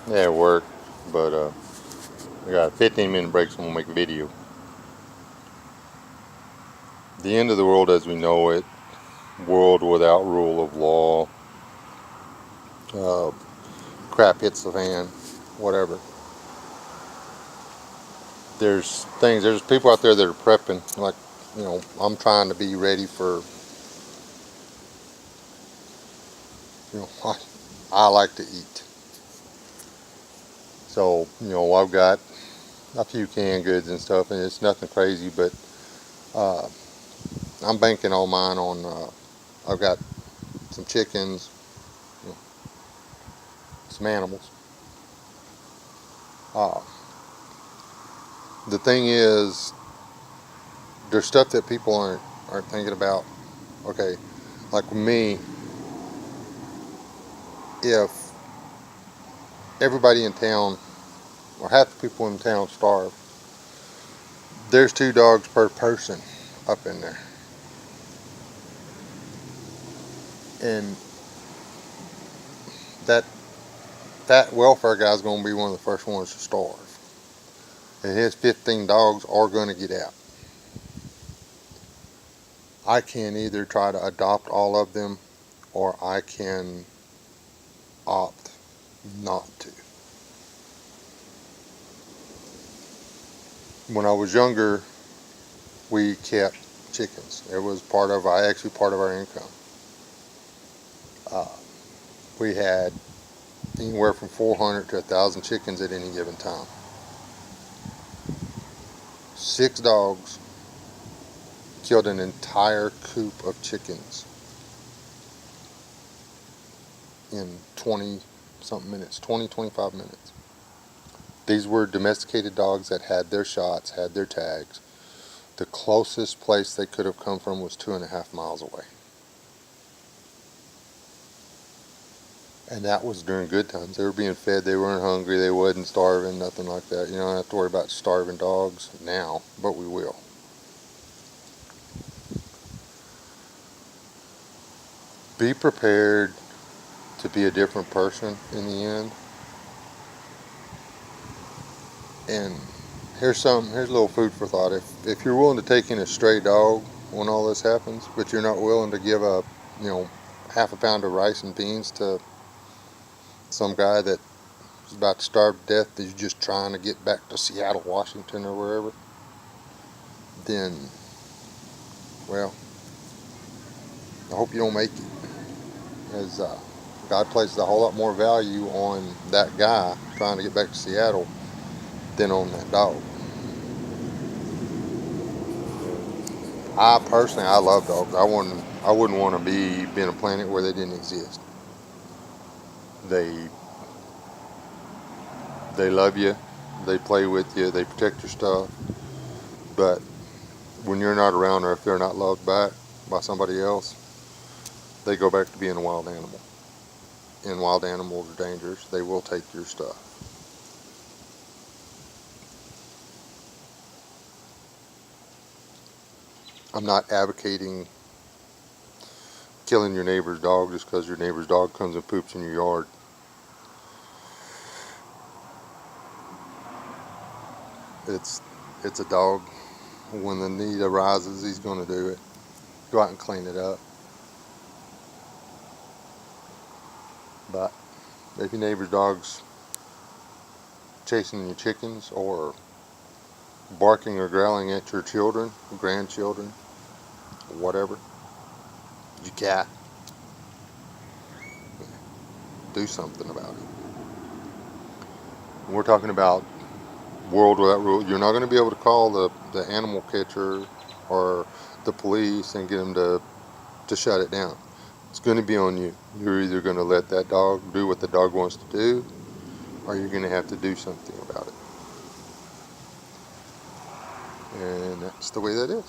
Yeah, it worked, but I got a 15-minute break, so I'm gonna make a video. The end of the world as we know it, world without rule of law, crap hits the fan, whatever. There's people out there that are prepping, like, I'm trying to be ready for, I like to eat. So, I've got a few canned goods and stuff, and it's nothing crazy, but I'm banking all mine on, I've got some chickens, some animals. Uh, the thing is, there's stuff that people aren't thinking about. Okay, like with me, if everybody in town, or half the people in town starve, there's 2 dogs per person up in there. And that welfare guy's going to be one of the first ones to starve. And his 15 dogs are going to get out. I can either try to adopt all of them, or I can opt not to. When I was younger, we kept chickens. It was part of our income. We had anywhere from 400 to 1,000 chickens at any given time. 6 dogs killed an entire coop of chickens in 20-something minutes, 25 minutes. These were domesticated dogs that had their shots, had their tags. The closest place they could have come from was 2.5 miles away. And that was during good times. They were being fed, they weren't hungry, they wasn't starving, nothing like that. You don't have to worry about starving dogs now, but we will. Be prepared to be a different person in the end. And here's a little food for thought. If you're willing to take in a stray dog when all this happens, but you're not willing to give up, half a pound of rice and beans to some guy that is about to starve to death, that you're just trying to get back to Seattle, Washington, or wherever, then, well, I hope you don't make it. As God places a whole lot more value on that guy trying to get back to Seattle than on that dog. I personally, I love dogs. I wouldn't want to be in a planet where they didn't exist. They love you, they play with you, they protect your stuff. But when you're not around, or if they're not loved back by somebody else, they go back to being a wild animal. And wild animals are dangerous. They will take your stuff. I'm not advocating killing your neighbor's dog just because your neighbor's dog comes and poops in your yard. It's a dog. When the need arises, he's going to do it. Go out and clean it up. But if your neighbor's dog's chasing your chickens, or barking or growling at your children, grandchildren, whatever, your cat, do something about it. When we're talking about world without rule, you're not going to be able to call the animal catcher or the police and get them to shut it down. It's going to be on you. You're either going to let that dog do what the dog wants to do, or you're going to have to do something about it. And that's the way that is.